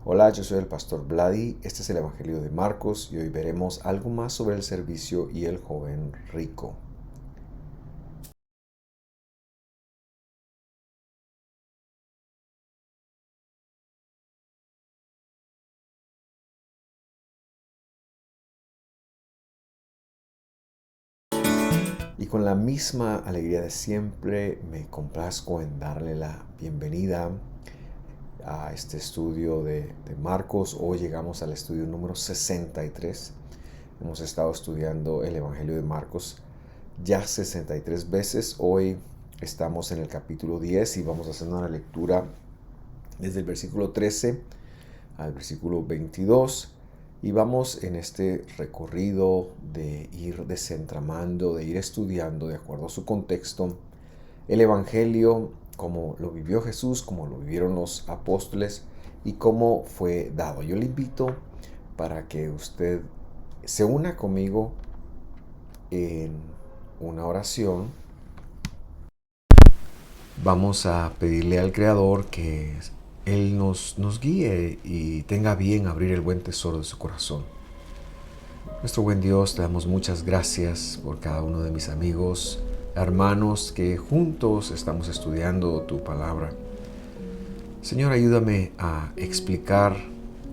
Hola, yo soy el pastor Vladi, este es el Evangelio de Marcos y hoy veremos algo más sobre el servicio y el joven rico. Y con la misma alegría de siempre me complazco en darle la bienvenida a este estudio de Marcos. Hoy llegamos al estudio número 63. Hemos estado estudiando el Evangelio de Marcos ya 63 veces. Hoy estamos en el capítulo 10 y vamos a hacer una lectura desde el versículo 13 al versículo 22 y vamos en este recorrido de ir desentramando, de ir estudiando de acuerdo a su contexto el Evangelio, como lo vivió Jesús, como lo vivieron los apóstoles y cómo fue dado. Yo le invito para que usted se una conmigo en una oración. Vamos a pedirle al Creador que Él nos guíe y tenga bien abrir el buen tesoro de su corazón. Nuestro buen Dios, te damos muchas gracias por cada uno de mis amigos, hermanos, que juntos estamos estudiando tu palabra. Señor, ayúdame a explicar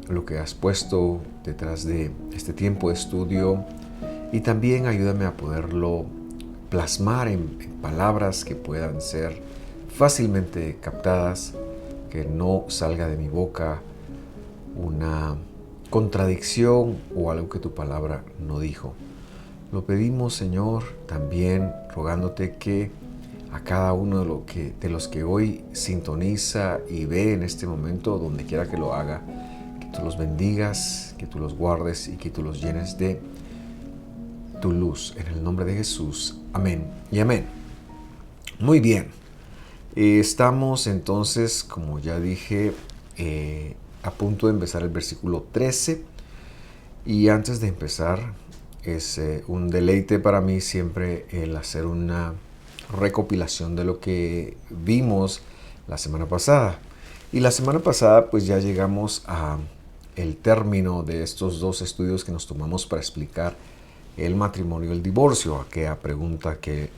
lo que has puesto detrás de este tiempo de estudio y también ayúdame a poderlo plasmar en palabras que puedan ser fácilmente captadas, que no salga de mi boca una contradicción o algo que tu palabra no dijo. Lo pedimos, Señor, también rogándote que a cada uno de los que hoy sintoniza y ve en este momento, donde quiera que lo haga, que tú los bendigas, que tú los guardes y que tú los llenes de tu luz. En el nombre de Jesús. Amén y amén. Muy bien. Estamos entonces, como ya dije, a punto de empezar el versículo 13. Y antes de empezar, es un deleite para mí siempre el hacer una recopilación de lo que vimos la semana pasada. Y la semana pasada pues ya llegamos a el término de estos dos estudios que nos tomamos para explicar el matrimonio y el divorcio, aquella pregunta que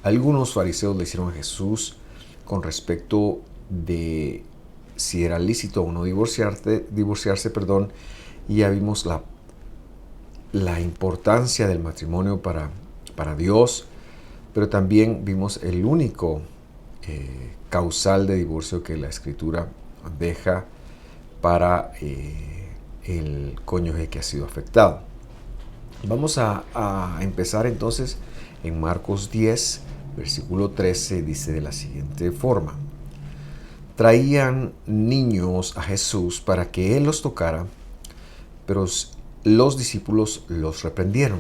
algunos fariseos le hicieron a Jesús con respecto de si era lícito o no divorciarse, y ya vimos la importancia del matrimonio para Dios, pero también vimos el único causal de divorcio que la Escritura deja para el cónyuge que ha sido afectado. Vamos a empezar entonces en Marcos 10, versículo 13, dice de la siguiente forma: traían niños a Jesús para que Él los tocara, pero los discípulos los reprendieron.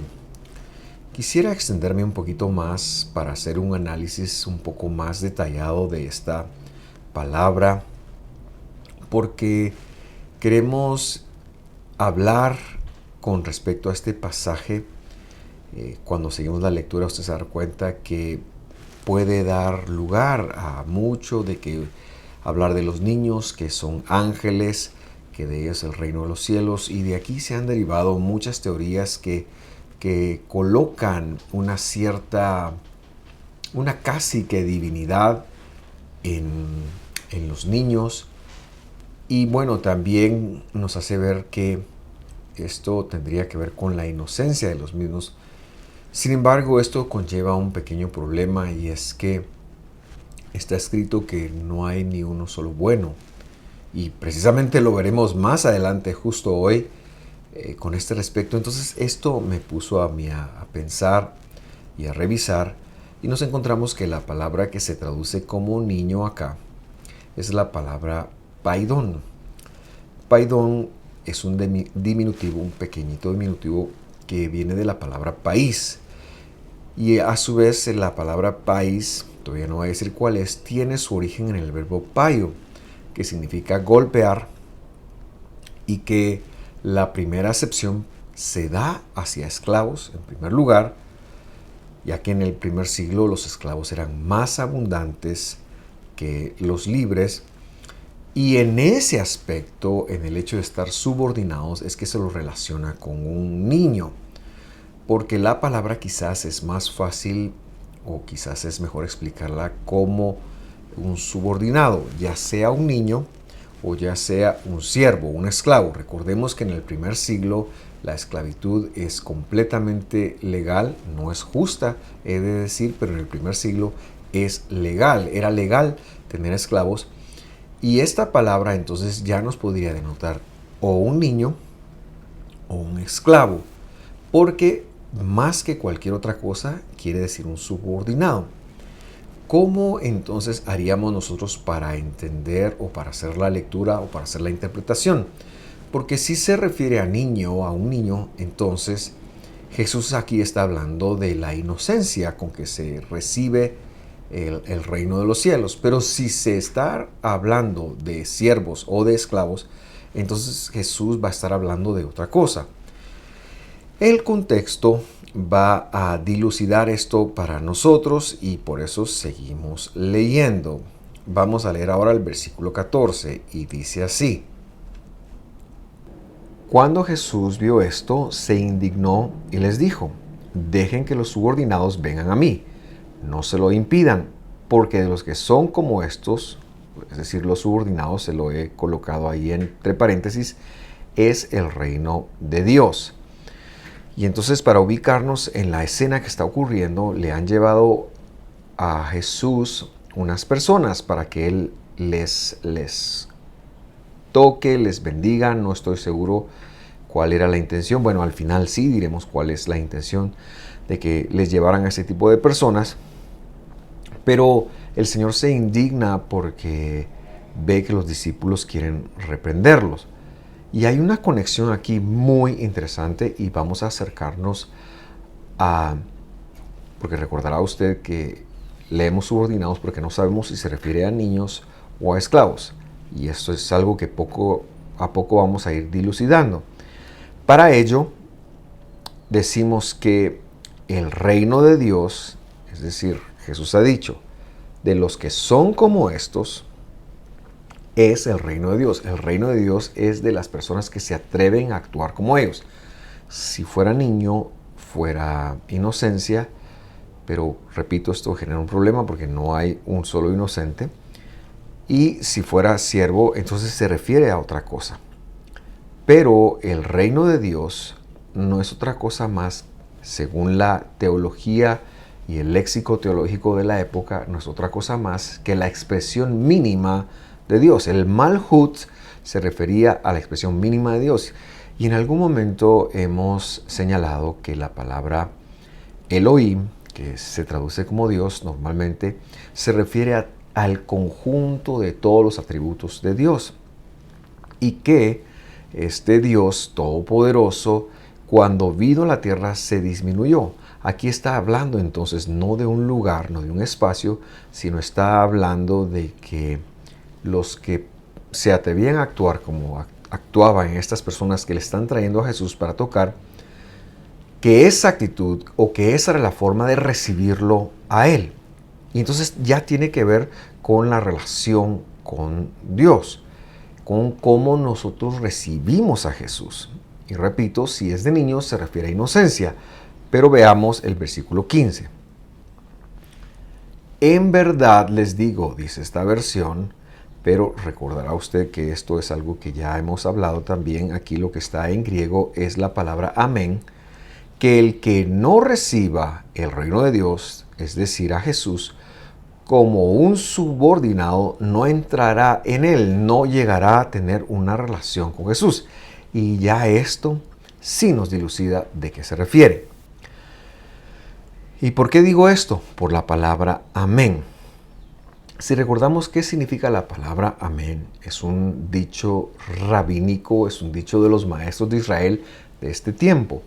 Quisiera extenderme un poquito más para hacer un análisis un poco más detallado de esta palabra, porque queremos hablar con respecto a este pasaje. Cuando seguimos la lectura, usted se da cuenta que puede dar lugar a mucho de que hablar de los niños que son ángeles, que de ellos es el reino de los cielos, y de aquí se han derivado muchas teorías que colocan una casi que divinidad en los niños. Y bueno, también nos hace ver que esto tendría que ver con la inocencia de los mismos. Sin embargo, esto conlleva un pequeño problema, y es que está escrito que no hay ni uno solo bueno. Y precisamente lo veremos más adelante, justo hoy, con este respecto. Entonces esto me puso a mí a pensar y a revisar, y nos encontramos que la palabra que se traduce como niño acá es la palabra paidón. Paidón es un diminutivo, un pequeñito diminutivo que viene de la palabra país. Y a su vez la palabra país, todavía no voy a decir cuál es, tiene su origen en el verbo paio, que significa golpear, y que la primera acepción se da hacia esclavos en primer lugar, ya que en el primer siglo los esclavos eran más abundantes que los libres, Y en ese aspecto, en el hecho de estar subordinados, es que se lo relaciona con un niño. Porque la palabra quizás es más fácil o quizás es mejor explicarla como un subordinado, ya sea un niño o ya sea un siervo, un esclavo. Recordemos que en el primer siglo la esclavitud es completamente legal, no es justa, he de decir, pero en el primer siglo es legal, era legal tener esclavos. Y esta palabra entonces ya nos podría denotar o un niño o un esclavo, porque más que cualquier otra cosa quiere decir un subordinado. ¿Cómo entonces haríamos nosotros para entender o para hacer la lectura o para hacer la interpretación? Porque si se refiere a niño, a un niño, entonces Jesús aquí está hablando de la inocencia con que se recibe el reino de los cielos. Pero si se está hablando de siervos o de esclavos, entonces Jesús va a estar hablando de otra cosa. El contexto va a dilucidar esto para nosotros y por eso seguimos leyendo. Vamos a leer ahora el versículo 14 y dice así. Cuando Jesús vio esto, se indignó y les dijo, dejen que los subordinados vengan a mí, no se lo impidan, porque de los que son como estos, es decir, los subordinados, se lo he colocado ahí entre paréntesis, es el reino de Dios. Y entonces, para ubicarnos en la escena que está ocurriendo, le han llevado a Jesús unas personas para que Él les toque, les bendiga. No estoy seguro cuál era la intención. Bueno, al final sí diremos cuál es la intención de que les llevaran a ese tipo de personas. Pero el Señor se indigna porque ve que los discípulos quieren reprenderlos. Y hay una conexión aquí muy interesante y vamos a acercarnos a, porque recordará usted que leemos subordinados porque no sabemos si se refiere a niños o a esclavos. Y esto es algo que poco a poco vamos a ir dilucidando. Para ello, decimos que el reino de Dios, es decir, Jesús ha dicho, de los que son como estos, es el reino de Dios. El reino de Dios es de las personas que se atreven a actuar como ellos. Si fuera niño, fuera inocencia, pero repito, esto genera un problema porque no hay un solo inocente. Y si fuera siervo, entonces se refiere a otra cosa. Pero el reino de Dios no es otra cosa más, según la teología y el léxico teológico de la época, no es otra cosa más que la expresión mínima de Dios. El Malhut se refería a la expresión mínima de Dios. Y en algún momento hemos señalado que la palabra Elohim, que se traduce como Dios normalmente, se refiere al conjunto de todos los atributos de Dios. Y que este Dios todopoderoso, cuando vino a la tierra, se disminuyó. Aquí está hablando entonces no de un lugar, no de un espacio, sino está hablando de que los que se atrevían a actuar como actuaban estas personas que le están trayendo a Jesús para tocar, que esa actitud o que esa era la forma de recibirlo a Él. Y entonces ya tiene que ver con la relación con Dios, con cómo nosotros recibimos a Jesús. Y repito, si es de niños se refiere a inocencia, pero veamos el versículo 15. En verdad les digo, dice esta versión, pero recordará usted que esto es algo que ya hemos hablado también. Aquí lo que está en griego es la palabra amén, que el que no reciba el reino de Dios, es decir, a Jesús, como un subordinado, no entrará en él, no llegará a tener una relación con Jesús. Y ya esto sí nos dilucida de qué se refiere. ¿Y por qué digo esto? Por la palabra amén. Si recordamos qué significa la palabra amén, es un dicho rabínico, es un dicho de los maestros de Israel de este tiempo.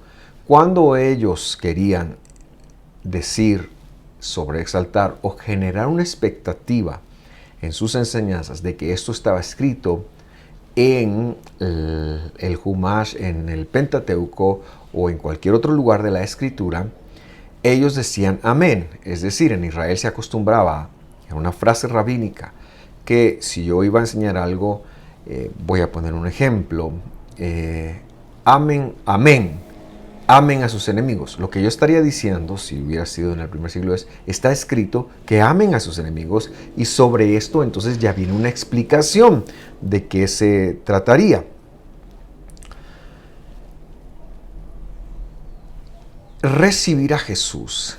Cuando ellos querían decir, sobreexaltar o generar una expectativa en sus enseñanzas de que esto estaba escrito en el Humash, en el Pentateuco o en cualquier otro lugar de la escritura, ellos decían amén. Es decir, en Israel se acostumbraba, era una frase rabínica, que si yo iba a enseñar algo, voy a poner un ejemplo. Amen, amén. Amen a sus enemigos. Lo que yo estaría diciendo, si hubiera sido en el primer siglo, es, está escrito que amen a sus enemigos, y sobre esto entonces ya viene una explicación de qué se trataría. Recibir a Jesús,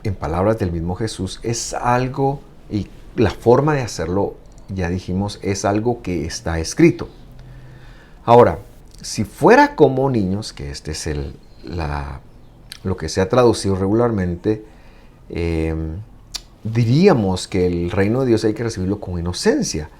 en palabras del mismo Jesús, es algo, y la forma de hacerlo, ya dijimos, es algo que está escrito. Ahora, si fuera como niños, que este es lo que se ha traducido regularmente, diríamos que el reino de Dios hay que recibirlo con inocencia.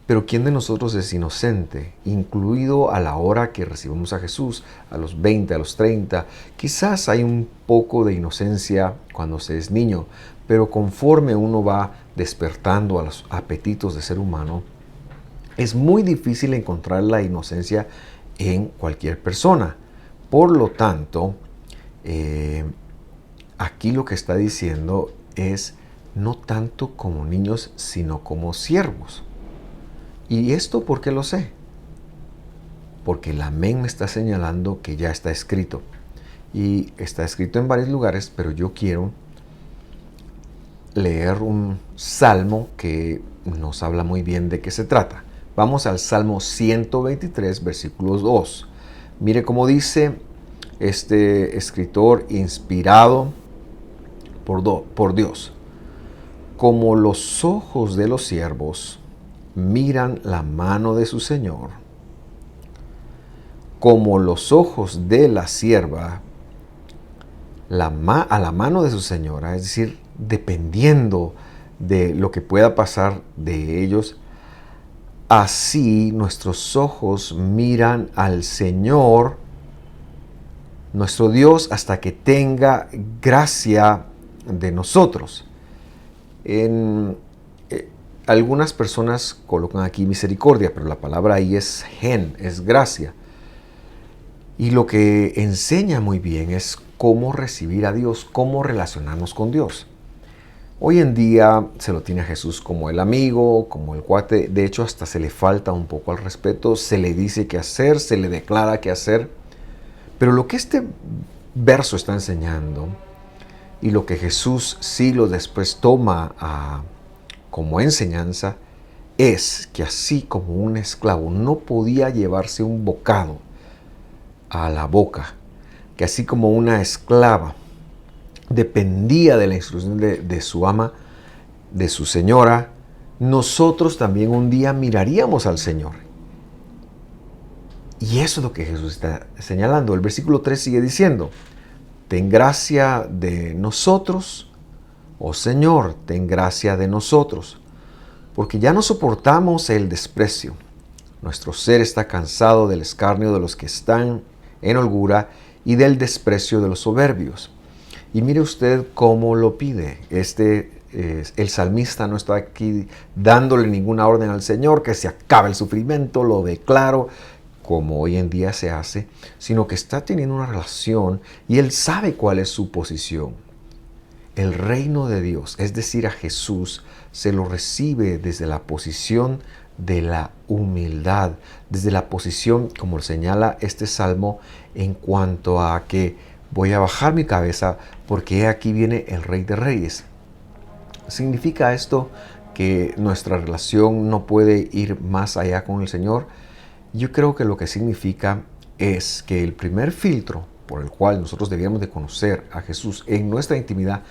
Pero ¿quién de nosotros es inocente? Incluido a la hora que recibimos a Jesús, a los 20, a los 30. Quizás hay un poco de inocencia cuando se es niño, pero conforme uno va despertando a los apetitos de ser humano, es muy difícil encontrar la inocencia en cualquier persona. Por lo tanto, aquí lo que está diciendo es no tanto como niños, sino como siervos. ¿Y esto por qué lo sé? Porque el amén me está señalando que ya está escrito. Y está escrito en varios lugares, pero yo quiero leer un salmo que nos habla muy bien de qué se trata. Vamos al Salmo 123, versículos 2. Mire cómo dice este escritor inspirado por Dios. Como los ojos de los siervos miran la mano de su Señor, como los ojos de la sierva a la mano de su señora, es decir, dependiendo de lo que pueda pasar de ellos, así nuestros ojos miran al Señor, nuestro Dios, hasta que tenga gracia de nosotros. Algunas personas colocan aquí misericordia, pero la palabra ahí es gen, es gracia. Y lo que enseña muy bien es cómo recibir a Dios, cómo relacionarnos con Dios. Hoy en día se lo tiene a Jesús como el amigo, como el cuate. De hecho, hasta se le falta un poco al respeto. Se le dice qué hacer, se le declara qué hacer. Pero lo que este verso está enseñando, y lo que Jesús siglos después toma como enseñanza, es que así como un esclavo no podía llevarse un bocado a la boca, que así como una esclava dependía de la instrucción de su ama, de su señora, nosotros también un día miraríamos al Señor. Y eso es lo que Jesús está señalando. El versículo 3 sigue diciendo, ten gracia de nosotros, oh Señor, ten gracia de nosotros, porque ya no soportamos el desprecio. Nuestro ser está cansado del escarnio de los que están en holgura y del desprecio de los soberbios. Y mire usted cómo lo pide. El salmista no está aquí dándole ninguna orden al Señor, que se acabe el sufrimiento, lo declaro, como hoy en día se hace, sino que está teniendo una relación y él sabe cuál es su posición. El reino de Dios, es decir, a Jesús, se lo recibe desde la posición de la humildad, desde la posición, como señala este salmo, en cuanto a que voy a bajar mi cabeza porque aquí viene el Rey de Reyes. ¿Significa esto que nuestra relación no puede ir más allá con el Señor? Yo creo que lo que significa es que el primer filtro por el cual nosotros debíamos de conocer a Jesús en nuestra intimidad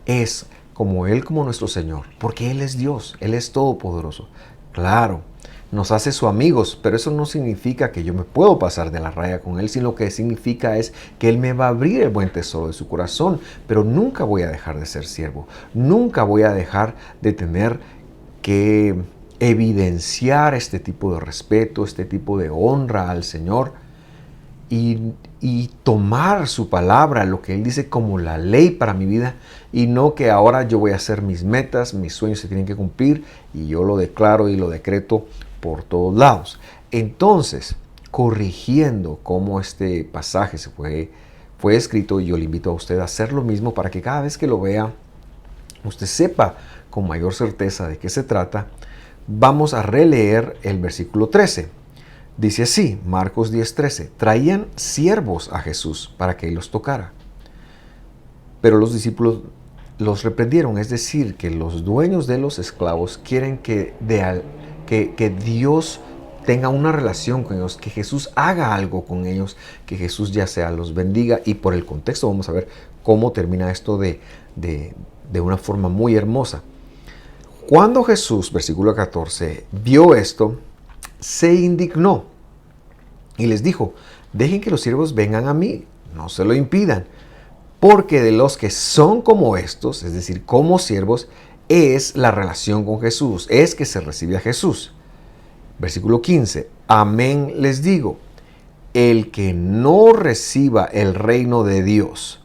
es como Él, como nuestro Señor, porque Él es Dios, Él es todopoderoso. Claro, nos hace sus amigos, pero eso no significa que yo me puedo pasar de la raya con Él, sino que significa es que Él me va a abrir el buen tesoro de su corazón, pero nunca voy a dejar de ser siervo, nunca voy a dejar de tener que evidenciar este tipo de respeto, este tipo de honra al Señor y tomar su palabra, lo que Él dice como la ley para mi vida, y no que ahora yo voy a hacer mis metas, mis sueños se tienen que cumplir y yo lo declaro y lo decreto por todos lados. Entonces, corrigiendo cómo este pasaje fue escrito, yo le invito a usted a hacer lo mismo para que cada vez que lo vea, usted sepa con mayor certeza de qué se trata, Vamos a releer el versículo 13. Dice así, Marcos 10:13, traían siervos a Jesús para que él los tocara. Pero los discípulos los reprendieron, es decir, que los dueños de los esclavos quieren que Dios tenga una relación con ellos, que Jesús haga algo con ellos, que Jesús ya sea los bendiga. Y por el contexto vamos a ver cómo termina esto de una forma muy hermosa. Cuando Jesús, versículo 14, vio esto, se indignó y les dijo, dejen que los siervos vengan a mí, no se lo impidan, porque de los que son como estos, es decir, como siervos, es la relación con Jesús, es que se recibe a Jesús. Versículo 15, amén les digo, el que no reciba el reino de Dios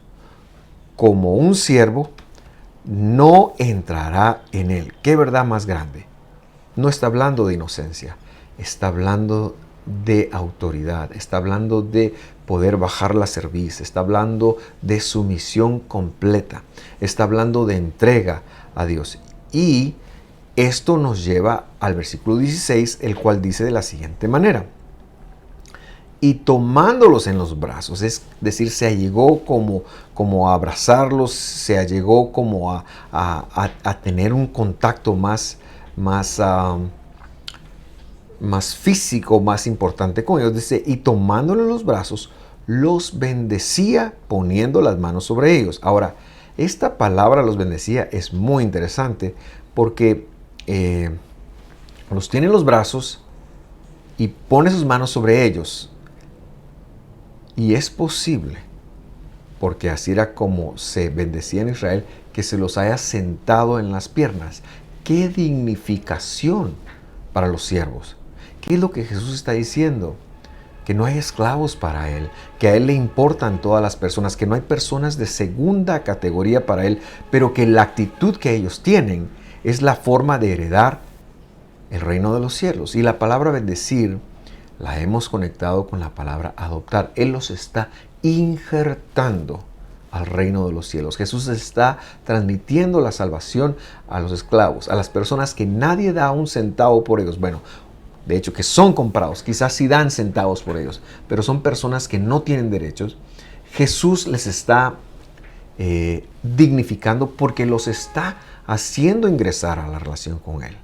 como un siervo, no entrará en él. ¿Qué verdad más grande? No está hablando de inocencia, está hablando de autoridad, está hablando de poder bajar la cerviz, está hablando de sumisión completa, está hablando de entrega a Dios. Y esto nos lleva al versículo 16, el cual dice de la siguiente manera, y tomándolos en los brazos, es decir, se allegó como a abrazarlos, se allegó como a tener un contacto más físico, más importante con ellos. Dice, y tomándolos en los brazos, los bendecía poniendo las manos sobre ellos. Ahora, esta palabra los bendecía es muy interesante porque los tiene en los brazos y pone sus manos sobre ellos. Y es posible, porque así era como se bendecía en Israel, que se los haya sentado en las piernas. ¡Qué dignificación para los siervos! ¿Qué es lo que Jesús está diciendo? Que no hay esclavos para Él, que a Él le importan todas las personas, que no hay personas de segunda categoría para Él, pero que la actitud que ellos tienen es la forma de heredar el reino de los cielos. Y la palabra bendecir la hemos conectado con la palabra adoptar. Él los está injertando al reino de los cielos. Jesús está transmitiendo la salvación a los esclavos, a las personas que nadie da un centavo por ellos. Bueno, de hecho que son comprados, quizás sí dan centavos por ellos, pero son personas que no tienen derechos. Jesús les está dignificando porque los está haciendo ingresar a la relación con Él.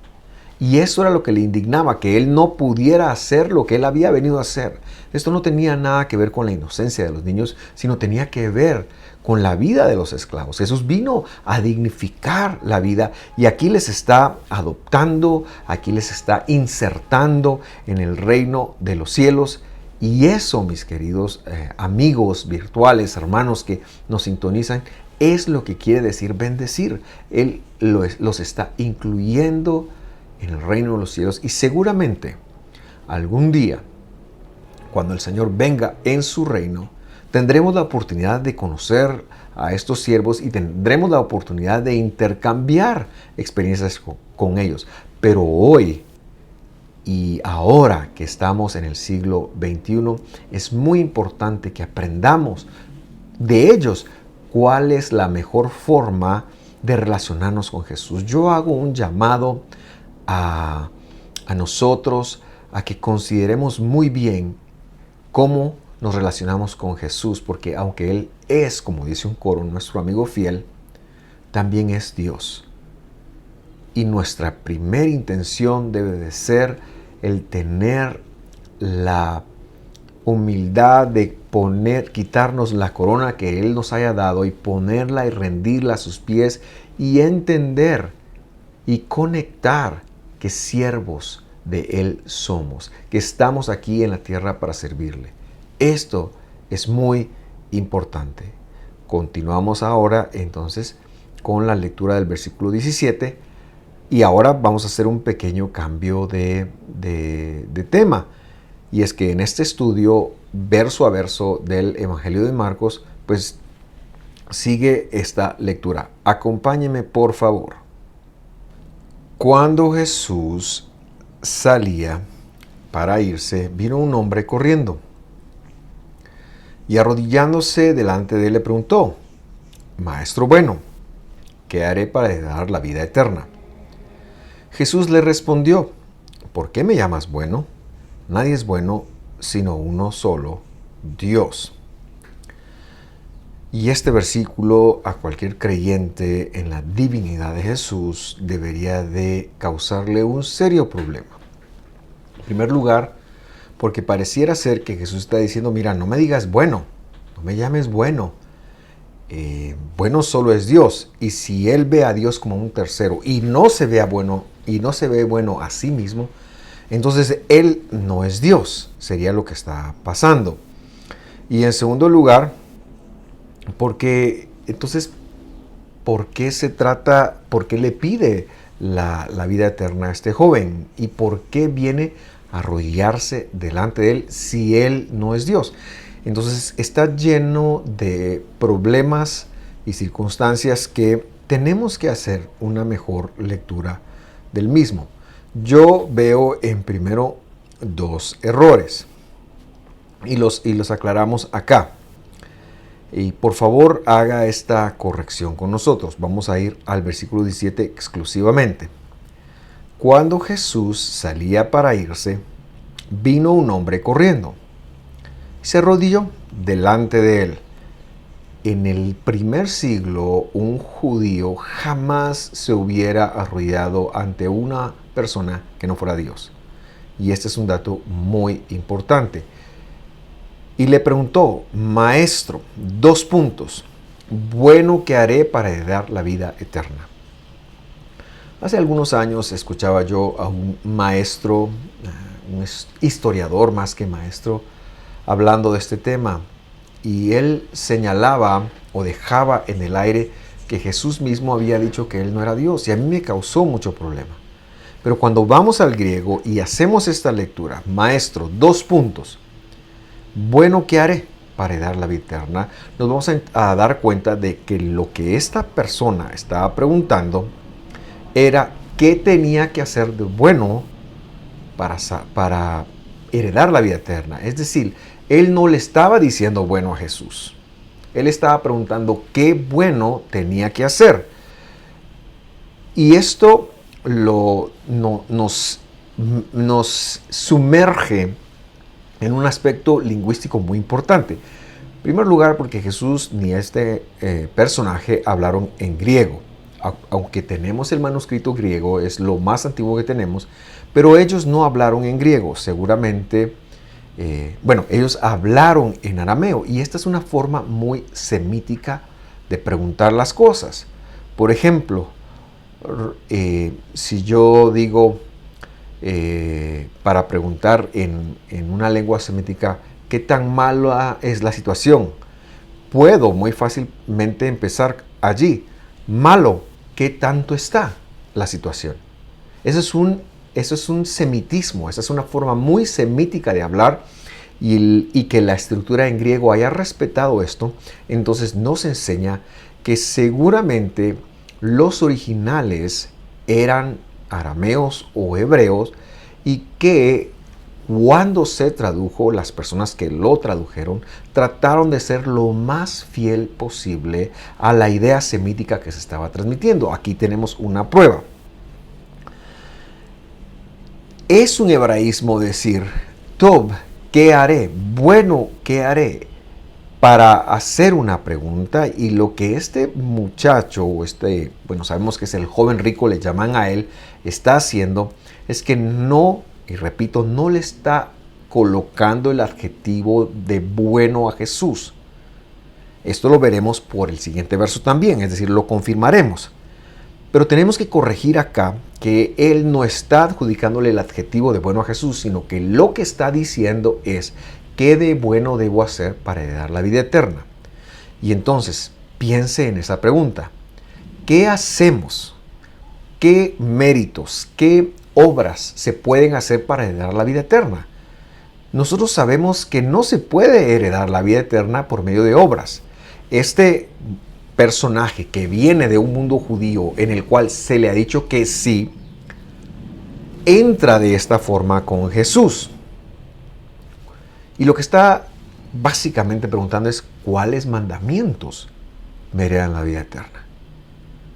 Y eso era lo que le indignaba, que Él no pudiera hacer lo que Él había venido a hacer. Esto no tenía nada que ver con la inocencia de los niños, sino tenía que ver con la vida de los esclavos. Jesús vino a dignificar la vida y aquí les está adoptando, aquí les está insertando en el reino de los cielos. Y eso, mis queridos amigos virtuales, hermanos que nos sintonizan, es lo que quiere decir bendecir. Él los está incluyendo en el reino de los cielos y seguramente algún día, cuando el Señor venga en su reino, tendremos la oportunidad de conocer a estos siervos y tendremos la oportunidad de intercambiar experiencias con ellos. Pero hoy y ahora que estamos en el siglo XXI, es muy importante que aprendamos de ellos cuál es la mejor forma de relacionarnos con Jesús. Yo hago un llamado a nosotros a que consideremos muy bien cómo nos relacionamos con Jesús, porque aunque Él es, como dice un coro, nuestro amigo fiel, también es Dios. Y nuestra primera intención debe de ser el tener la humildad de quitarnos la corona que Él nos haya dado y ponerla y rendirla a sus pies y entender y conectar que siervos de Él somos, que estamos aquí en la tierra para servirle. Esto es muy importante. Continuamos ahora entonces con la lectura del versículo 17 y ahora vamos a hacer un pequeño cambio de tema. Y es que en este estudio, verso a verso del Evangelio de Marcos, pues sigue esta lectura. Acompáñeme, por favor. Cuando Jesús salía para irse, vino un hombre corriendo y arrodillándose delante de él le preguntó: Maestro bueno, ¿qué haré para heredar la vida eterna? Jesús le respondió: ¿por qué me llamas bueno? Nadie es bueno sino uno solo, Dios. Y este versículo a cualquier creyente en la divinidad de Jesús debería de causarle un serio problema. En primer lugar, porque pareciera ser que Jesús está diciendo, mira, no me digas bueno, no me llames bueno. Bueno solo es Dios. Y si Él ve a Dios como un tercero y no se ve bueno a sí mismo, entonces Él no es Dios. Sería lo que está pasando. Y en segundo lugar, porque entonces, ¿por qué le pide la vida eterna a este joven? ¿Y por qué viene a arrodillarse delante de él si él no es Dios? Entonces está lleno de problemas y circunstancias que tenemos que hacer una mejor lectura del mismo. Yo veo en primero dos errores y los aclaramos acá. Y por favor haga esta corrección con nosotros. Vamos a ir al versículo 17 exclusivamente. Cuando Jesús salía para irse, vino un hombre corriendo y se arrodilló delante de él. En el primer siglo, un judío jamás se hubiera arrodillado ante una persona que no fuera Dios. Y este es un dato muy importante. Y le preguntó, maestro, bueno, ¿qué haré para heredar la vida eterna? Hace algunos años escuchaba yo a un maestro, un historiador más que maestro, hablando de este tema. Y él señalaba o dejaba en el aire que Jesús mismo había dicho que él no era Dios. Y a mí me causó mucho problema. Pero cuando vamos al griego y hacemos esta lectura, maestro, bueno, ¿qué haré para heredar la vida eterna? Nos vamos a dar cuenta de que lo que esta persona estaba preguntando era qué tenía que hacer de bueno para heredar la vida eterna. Es decir, él no le estaba diciendo bueno a Jesús. Él estaba preguntando qué bueno tenía que hacer. Y esto nos sumerge en un aspecto lingüístico muy importante. En primer lugar, porque Jesús ni este personaje hablaron en griego. Aunque tenemos el manuscrito griego, es lo más antiguo que tenemos, pero ellos no hablaron en griego. Seguramente, ellos hablaron en arameo, y esta es una forma muy semítica de preguntar las cosas. Por ejemplo, si yo digo, para preguntar en una lengua semítica qué tan mala es la situación, puedo muy fácilmente empezar allí. Malo, ¿qué tanto está la situación? Eso es un semitismo, esa es una forma muy semítica de hablar, y que la estructura en griego haya respetado esto, entonces nos enseña que seguramente los originales eran arameos o hebreos, y que cuando se tradujo, las personas que lo tradujeron trataron de ser lo más fiel posible a la idea semítica que se estaba transmitiendo. Aquí tenemos una prueba. Es un hebraísmo decir, Tob, ¿qué haré? Bueno, ¿qué haré? Para hacer una pregunta, y lo que este muchacho, sabemos que es el joven rico, le llaman a él, está haciendo, es que no le está colocando el adjetivo de bueno a Jesús. Esto lo veremos por el siguiente verso también, es decir, lo confirmaremos. Pero tenemos que corregir acá que él no está adjudicándole el adjetivo de bueno a Jesús, sino que lo que está diciendo es, ¿qué de bueno debo hacer para heredar la vida eterna? Y entonces, piense en esa pregunta. ¿Qué hacemos? ¿Qué méritos, qué obras se pueden hacer para heredar la vida eterna? Nosotros sabemos que no se puede heredar la vida eterna por medio de obras. Este personaje que viene de un mundo judío en el cual se le ha dicho que sí, entra de esta forma con Jesús. Y lo que está básicamente preguntando es, ¿cuáles mandamientos me heredan la vida eterna?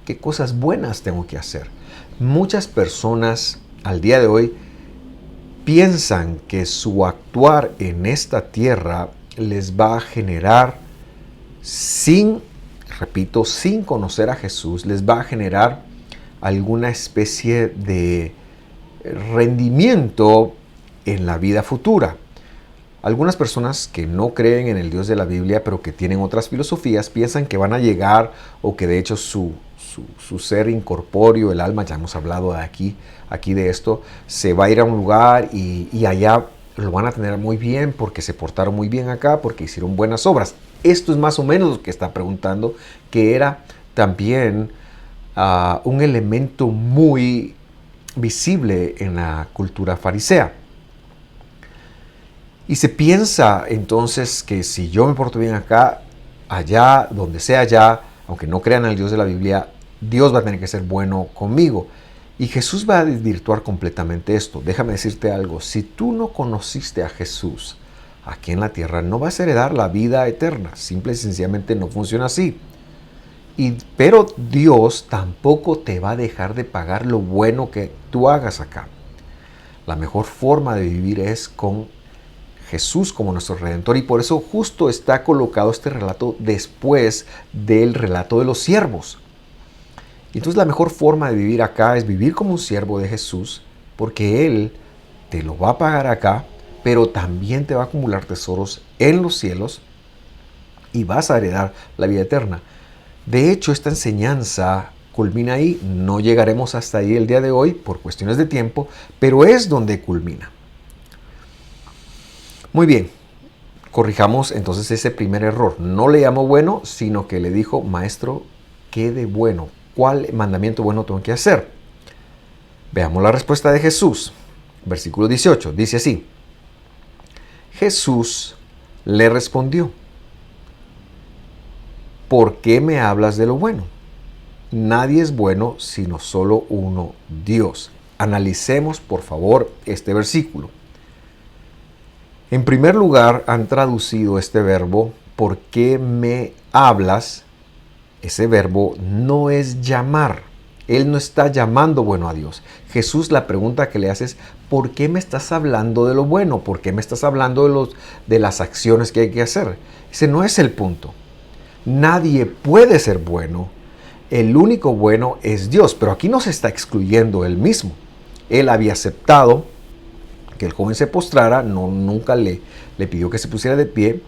¿Qué cosas buenas tengo que hacer? Muchas personas al día de hoy piensan que su actuar en esta tierra les va a generar, repito, sin conocer a Jesús, les va a generar alguna especie de rendimiento en la vida futura. Algunas personas que no creen en el Dios de la Biblia, pero que tienen otras filosofías, piensan que van a llegar, o que de hecho su ser incorpóreo, el alma, ya hemos hablado de aquí de esto, se va a ir a un lugar y allá lo van a tener muy bien porque se portaron muy bien acá, porque hicieron buenas obras. Esto es más o menos lo que está preguntando, que era también un elemento muy visible en la cultura farisea. Y se piensa entonces que si yo me porto bien acá, allá, donde sea allá, aunque no crean en el Dios de la Biblia, Dios va a tener que ser bueno conmigo. Y Jesús va a desvirtuar completamente esto. Déjame decirte algo, si tú no conociste a Jesús aquí en la tierra, no vas a heredar la vida eterna. Simple y sencillamente no funciona así. Pero Dios tampoco te va a dejar de pagar lo bueno que tú hagas acá. La mejor forma de vivir es con Jesús como nuestro Redentor, y por eso justo está colocado este relato después del relato de los siervos. Entonces la mejor forma de vivir acá es vivir como un siervo de Jesús, porque Él te lo va a pagar acá, pero también te va a acumular tesoros en los cielos y vas a heredar la vida eterna. De hecho, esta enseñanza culmina ahí. No llegaremos hasta ahí el día de hoy por cuestiones de tiempo, pero es donde culmina. Muy bien, corrijamos entonces ese primer error. No le llamó bueno, sino que le dijo: maestro, ¿qué de bueno? ¿Cuál mandamiento bueno tengo que hacer? Veamos la respuesta de Jesús. Versículo 18, dice así: Jesús le respondió: ¿por qué me hablas de lo bueno? Nadie es bueno sino solo uno, Dios. Analicemos por favor este versículo. En primer lugar, han traducido este verbo, ¿por qué me hablas? Ese verbo no es llamar. Él no está llamando bueno a Dios. Jesús, la pregunta que le hace es: ¿por qué me estás hablando de lo bueno? ¿Por qué me estás hablando de las acciones que hay que hacer? Ese no es el punto. Nadie puede ser bueno. El único bueno es Dios. Pero aquí no se está excluyendo él mismo. Él había aceptado que el joven se postrara, nunca le pidió que se pusiera de pie.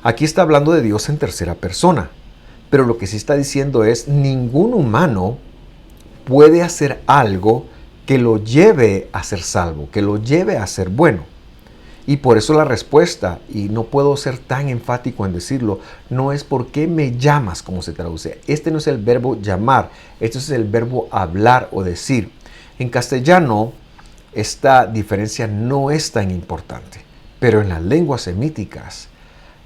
Aquí está hablando de Dios en tercera persona. Pero lo que sí está diciendo es: ningún humano puede hacer algo que lo lleve a ser salvo, que lo lleve a ser bueno. Y por eso la respuesta, y no puedo ser tan enfático en decirlo, no es ¿por qué me llamas?, como se traduce. Este no es el verbo llamar, este es el verbo hablar o decir. En castellano, esta diferencia no es tan importante, pero en las lenguas semíticas,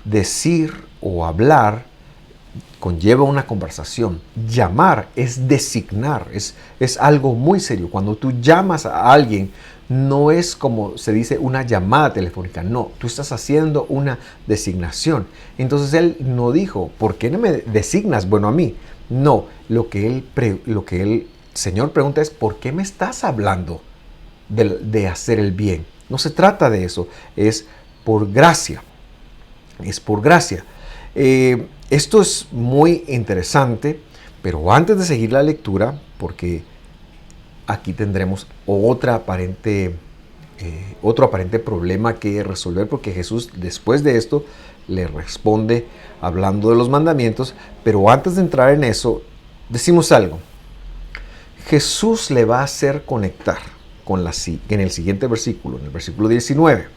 decir o hablar conlleva una conversación. Llamar es designar, es algo muy serio. Cuando tú llamas a alguien, no es como se dice una llamada telefónica, no, tú estás haciendo una designación. Entonces él no dijo: ¿por qué no me designas bueno a mí? No, lo que el Señor pregunta es: ¿por qué me estás hablando de hacer el bien? No se trata de eso, es por gracia. Es por gracia. Esto es muy interesante, pero antes de seguir la lectura, porque aquí tendremos otro aparente problema que resolver, porque Jesús después de esto le responde hablando de los mandamientos, pero antes de entrar en eso, decimos algo. Jesús le va a hacer conectar en el siguiente versículo, en el versículo 19,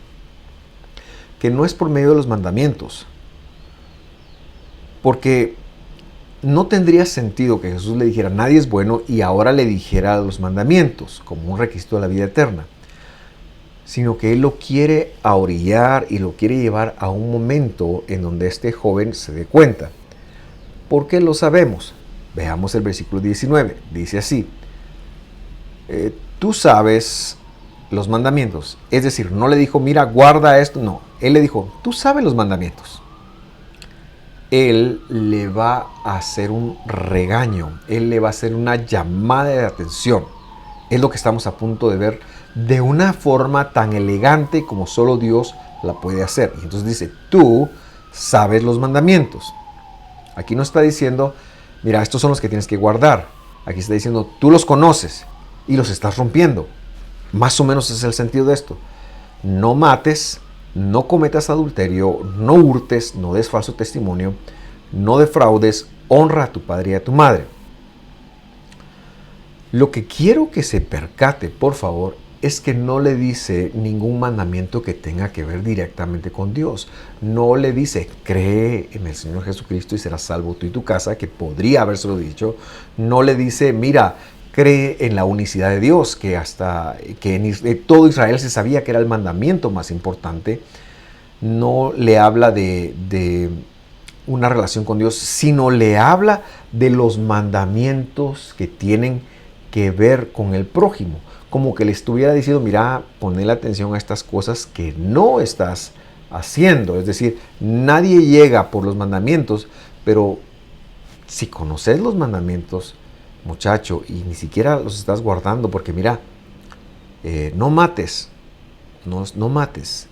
que no es por medio de los mandamientos, porque no tendría sentido que Jesús le dijera nadie es bueno y ahora le dijera los mandamientos como un requisito de la vida eterna, sino que Él lo quiere ahorillar y lo quiere llevar a un momento en donde este joven se dé cuenta. ¿Por qué lo sabemos? Veamos el versículo 19. Dice así: tú sabes los mandamientos. Es decir, no le dijo: mira, guarda esto. No, Él le dijo: tú sabes los mandamientos. Él le va a hacer un regaño. Él le va a hacer una llamada de atención. Es lo que estamos a punto de ver de una forma tan elegante como solo Dios la puede hacer. Y entonces dice, tú sabes los mandamientos. Aquí no está diciendo, mira, estos son los que tienes que guardar. Aquí está diciendo, tú los conoces y los estás rompiendo. Más o menos es el sentido de esto. No mates, no cometas adulterio, no hurtes, no des falso testimonio, no defraudes, honra a tu padre y a tu madre. Lo que quiero que se percate, por favor, es que no le dice ningún mandamiento que tenga que ver directamente con Dios. No le dice, cree en el Señor Jesucristo y serás salvo tú y tu casa, que podría habérselo dicho. No le dice, mira, cree en la unicidad de Dios, que hasta que en todo Israel se sabía que era el mandamiento más importante. No le habla de una relación con Dios, sino le habla de los mandamientos que tienen que ver con el prójimo. Como que le estuviera diciendo, mira, ponle atención a estas cosas que no estás haciendo. Es decir, nadie llega por los mandamientos, pero si conoces los mandamientos, muchacho, y ni siquiera los estás guardando, porque mira, no mates, no mates,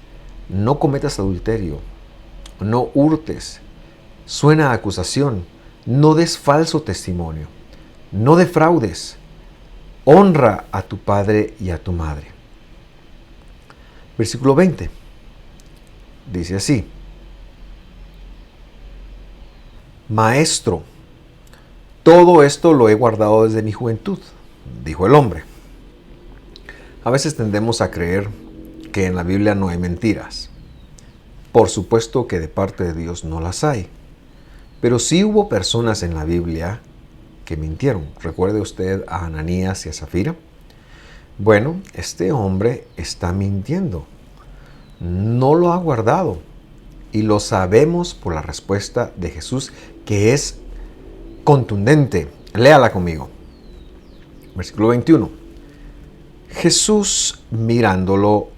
no cometas adulterio, no hurtes, suena a acusación, no des falso testimonio, no defraudes, honra a tu padre y a tu madre. Versículo 20. Dice así: Maestro, todo esto lo he guardado desde mi juventud, dijo el hombre. A veces tendemos a creer que en la Biblia no hay mentiras. Por supuesto que de parte de Dios no las hay. Pero sí hubo personas en la Biblia que mintieron. ¿Recuerde usted a Ananías y a Zafira? Bueno, este hombre está mintiendo. No lo ha guardado. Y lo sabemos por la respuesta de Jesús, que es contundente. Léala conmigo. Versículo 21. Jesús, mirándolo,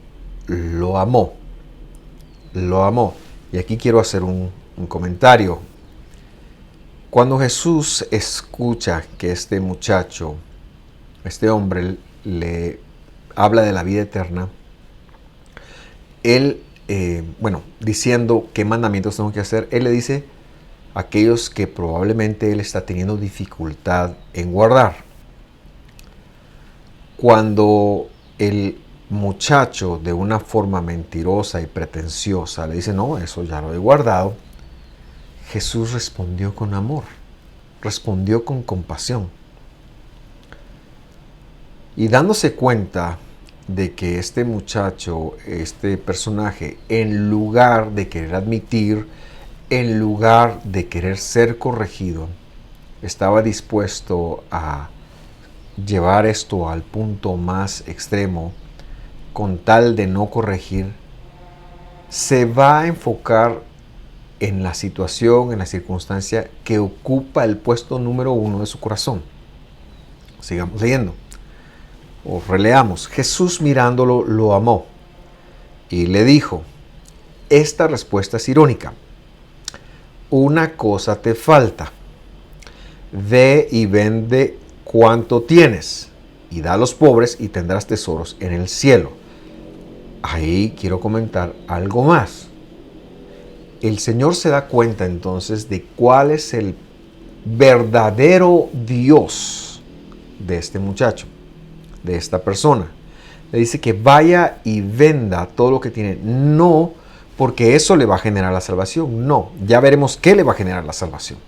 lo amó. Lo amó. Y aquí quiero hacer un comentario. Cuando Jesús escucha que este muchacho, este hombre, le habla de la vida eterna, él, diciendo qué mandamientos tengo que hacer, él le dice aquellos que probablemente él está teniendo dificultad en guardar. Cuando el muchacho, de una forma mentirosa y pretenciosa, le dice, no, eso ya lo he guardado, Jesús respondió con amor, respondió con compasión. Y dándose cuenta de que este muchacho, este personaje, en lugar de querer admitir, en lugar de querer ser corregido, estaba dispuesto a llevar esto al punto más extremo, con tal de no corregir, se va a enfocar en la situación, en la circunstancia que ocupa el puesto número 1 de su corazón. Sigamos leyendo. O releamos. Jesús, mirándolo, lo amó y le dijo, esta respuesta es irónica. Una cosa te falta. Ve y vende cuanto tienes y da a los pobres y tendrás tesoros en el cielo. Ahí quiero comentar algo más. El Señor se da cuenta entonces de cuál es el verdadero Dios de este muchacho, de esta persona. Le dice que vaya y venda todo lo que tiene. No porque eso le va a generar la salvación. No, ya veremos qué le va a generar la salvación.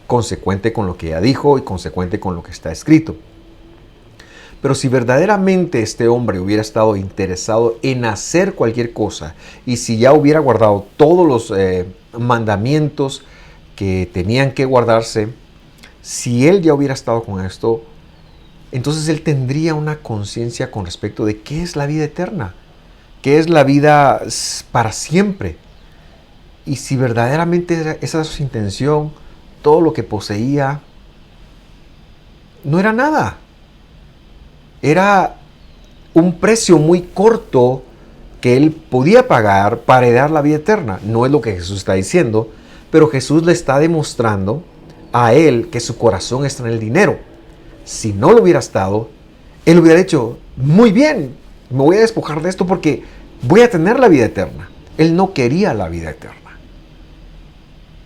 Consecuente con lo que ya dijo y consecuente con lo que está escrito. Pero si verdaderamente este hombre hubiera estado interesado en hacer cualquier cosa y si ya hubiera guardado todos los mandamientos que tenían que guardarse, si él ya hubiera estado con esto, entonces él tendría una conciencia con respecto de qué es la vida eterna, qué es la vida para siempre. Y si verdaderamente esa era su intención, todo lo que poseía no era nada. Era un precio muy corto que él podía pagar para heredar la vida eterna. No es lo que Jesús está diciendo, pero Jesús le está demostrando a él que su corazón está en el dinero. Si no lo hubiera estado, él hubiera dicho, muy bien, Me voy a despojar de esto porque voy a tener la vida eterna. Él no quería la vida eterna.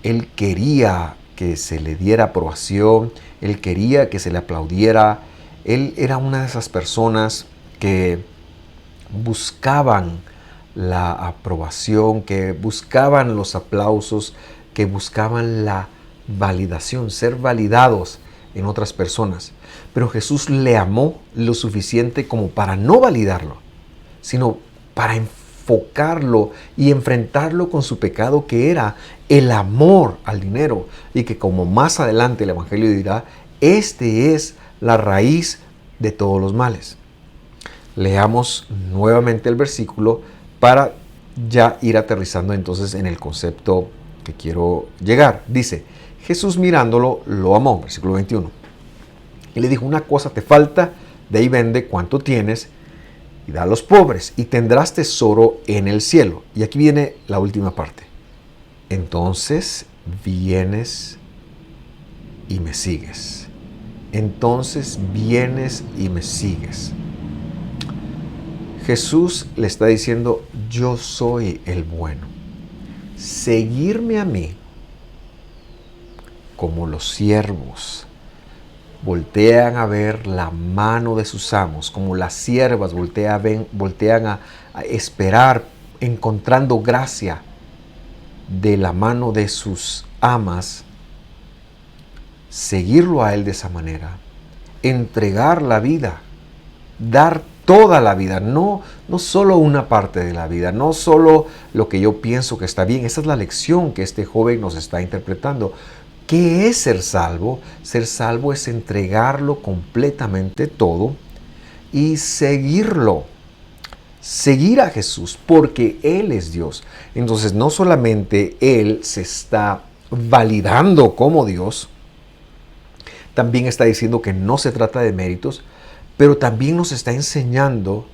Él quería que se le diera aprobación, él quería que se le aplaudiera. Él era una de esas personas que buscaban la aprobación, que buscaban los aplausos, que buscaban la validación, ser validados en otras personas. Pero Jesús le amó lo suficiente como para no validarlo, sino para enfocarlo y enfrentarlo con su pecado, que era el amor al dinero, y que, como más adelante el Evangelio dirá, este es la raíz de todos los males. Leamos nuevamente el versículo para ya ir aterrizando entonces en el concepto que quiero llegar. Dice, Jesús mirándolo lo amó, versículo 21. Y le dijo, una cosa te falta, de ahí vende cuanto tienes y da a los pobres, y tendrás tesoro en el cielo. Y aquí viene la última parte. Entonces vienes y me sigues. Entonces vienes y me sigues. Jesús le está diciendo, yo soy el bueno. Seguirme a mí, como los siervos voltean a ver la mano de sus amos, como las siervas voltean a esperar, encontrando gracia de la mano de sus amas. Seguirlo a Él de esa manera, entregar la vida, dar toda la vida, no solo una parte de la vida, no solo lo que yo pienso que está bien. Esa es la lección que este joven nos está interpretando. ¿Qué es ser salvo? Ser salvo es entregarlo completamente todo y seguirlo. Seguir a Jesús porque Él es Dios. Entonces no solamente Él se está validando como Dios, también está diciendo que no se trata de méritos, pero también nos está enseñando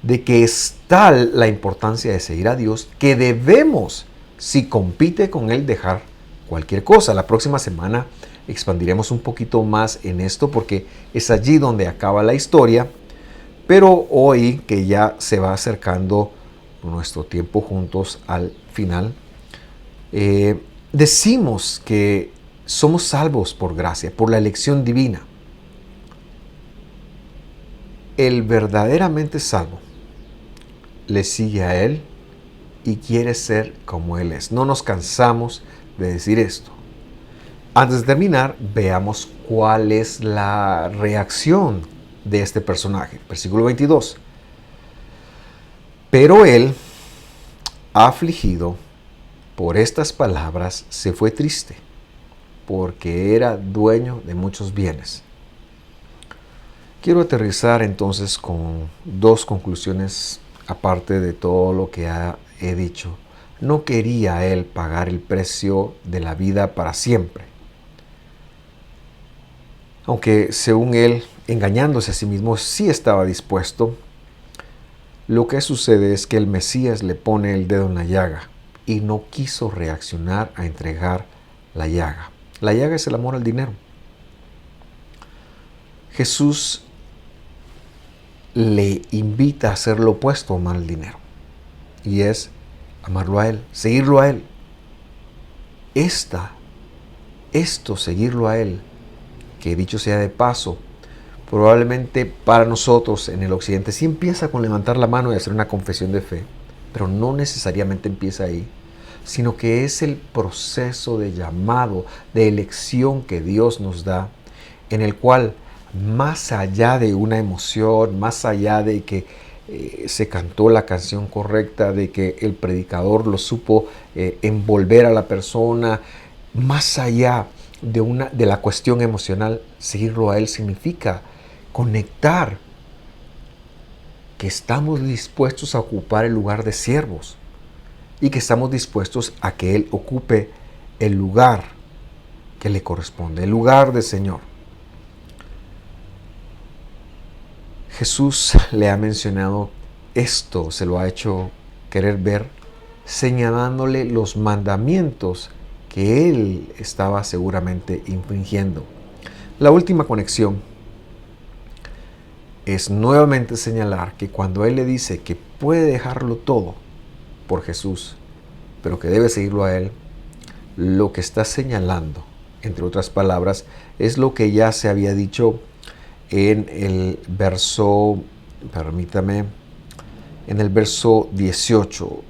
de que es tal la importancia de seguir a Dios que debemos, si compite con Él, dejar cualquier cosa. La próxima semana expandiremos un poquito más en esto porque es allí donde acaba la historia. Pero hoy, que ya se va acercando nuestro tiempo juntos al final, decimos que somos salvos por gracia, por la elección divina. El verdaderamente salvo le sigue a Él y quiere ser como Él es. No nos cansamos de decir esto. Antes de terminar, veamos cuál es la reacción de este personaje. Versículo 22. Pero él, afligido por estas palabras, se fue triste, porque era dueño de muchos bienes. Quiero aterrizar entonces con dos conclusiones aparte de todo lo que he dicho. No quería él pagar el precio de la vida para siempre. Aunque según él, engañándose a sí mismo, sí estaba dispuesto, lo que sucede es que el Mesías le pone el dedo en la llaga y no quiso reaccionar a entregar la llaga. La llaga es el amor al dinero. Jesús le invita a hacer lo opuesto a amar el dinero, y es amarlo a Él, seguirlo a Él. Seguirlo a Él, que dicho sea de paso, probablemente para nosotros en el occidente sí empieza con levantar la mano y hacer una confesión de fe, pero no necesariamente empieza ahí, sino que es el proceso de llamado, de elección que Dios nos da, en el cual, más allá de una emoción, más allá de que se cantó la canción correcta, de que el predicador lo supo envolver a la persona, más allá de la cuestión emocional, seguirlo a Él significa conectar que estamos dispuestos a ocupar el lugar de siervos y que estamos dispuestos a que Él ocupe el lugar que le corresponde, el lugar del Señor. Jesús le ha mencionado esto, se lo ha hecho querer ver, señalándole los mandamientos que Él estaba seguramente infringiendo. La última conexión es nuevamente señalar que cuando Él le dice que puede dejarlo todo por Jesús, pero que debe seguirlo a Él, lo que está señalando, entre otras palabras, es lo que ya se había dicho en el verso, permítame, en el verso 18.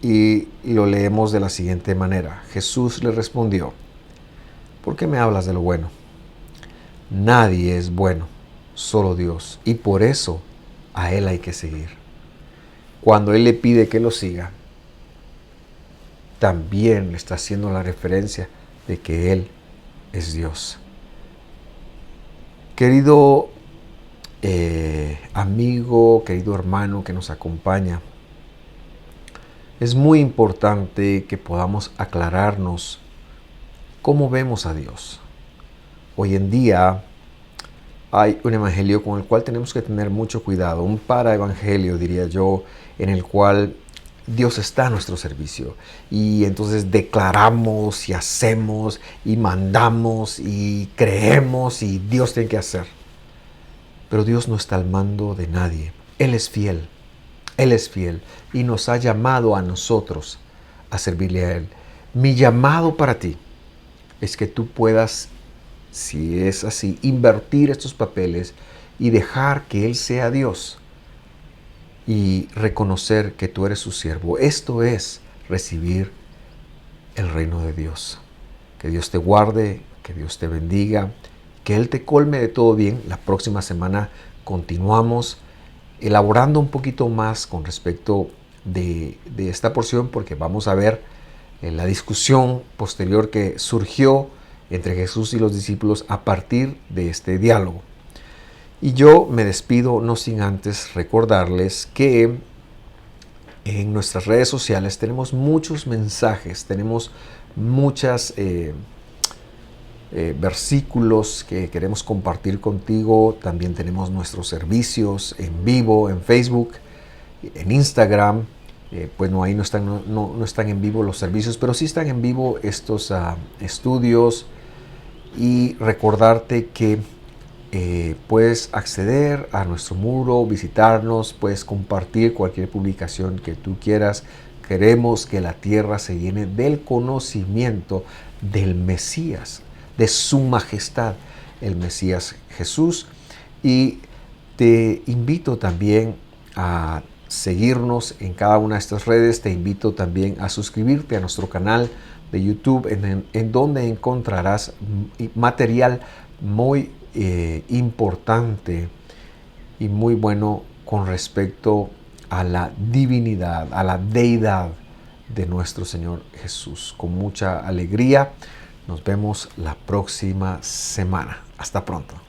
Y lo leemos de la siguiente manera. Jesús le respondió: ¿por qué me hablas de lo bueno? Nadie es bueno, solo Dios, y por eso a Él hay que seguir. Cuando Él le pide que lo siga, también le está haciendo la referencia de que Él es Dios. Querido amigo, querido hermano que nos acompaña, es muy importante que podamos aclararnos cómo vemos a Dios. Hoy en día hay un evangelio con el cual tenemos que tener mucho cuidado, un paraevangelio, diría yo, en el cual Dios está a nuestro servicio y entonces declaramos y hacemos y mandamos y creemos y Dios tiene que hacer. Pero Dios no está al mando de nadie. Él es fiel. Él es fiel y nos ha llamado a nosotros a servirle a Él. Mi llamado para ti es que tú puedas, si es así, invertir estos papeles y dejar que Él sea Dios y reconocer que tú eres su siervo. Esto es recibir el reino de Dios. Que Dios te guarde, que Dios te bendiga, que Él te colme de todo bien. La próxima semana continuamos elaborando un poquito más con respecto de esta porción, porque vamos a ver la discusión posterior que surgió entre Jesús y los discípulos a partir de este diálogo. Y yo me despido no sin antes recordarles que en nuestras redes sociales tenemos muchos mensajes, tenemos muchas versículos que queremos compartir contigo. También tenemos nuestros servicios en vivo en Facebook, en Instagram. Bueno, ahí no están en vivo los servicios, pero sí están en vivo estos estudios. Y recordarte que puedes acceder a nuestro muro, visitarnos, puedes compartir cualquier publicación que tú quieras. Queremos que la tierra se llene del conocimiento del Mesías, de su majestad, el Mesías Jesús. Y te invito también a seguirnos en cada una de estas redes. Te invito también a suscribirte a nuestro canal de YouTube, en donde encontrarás material muy importante y muy bueno con respecto a la divinidad, a la deidad de nuestro Señor Jesús. Con mucha alegría nos vemos la próxima semana. Hasta pronto.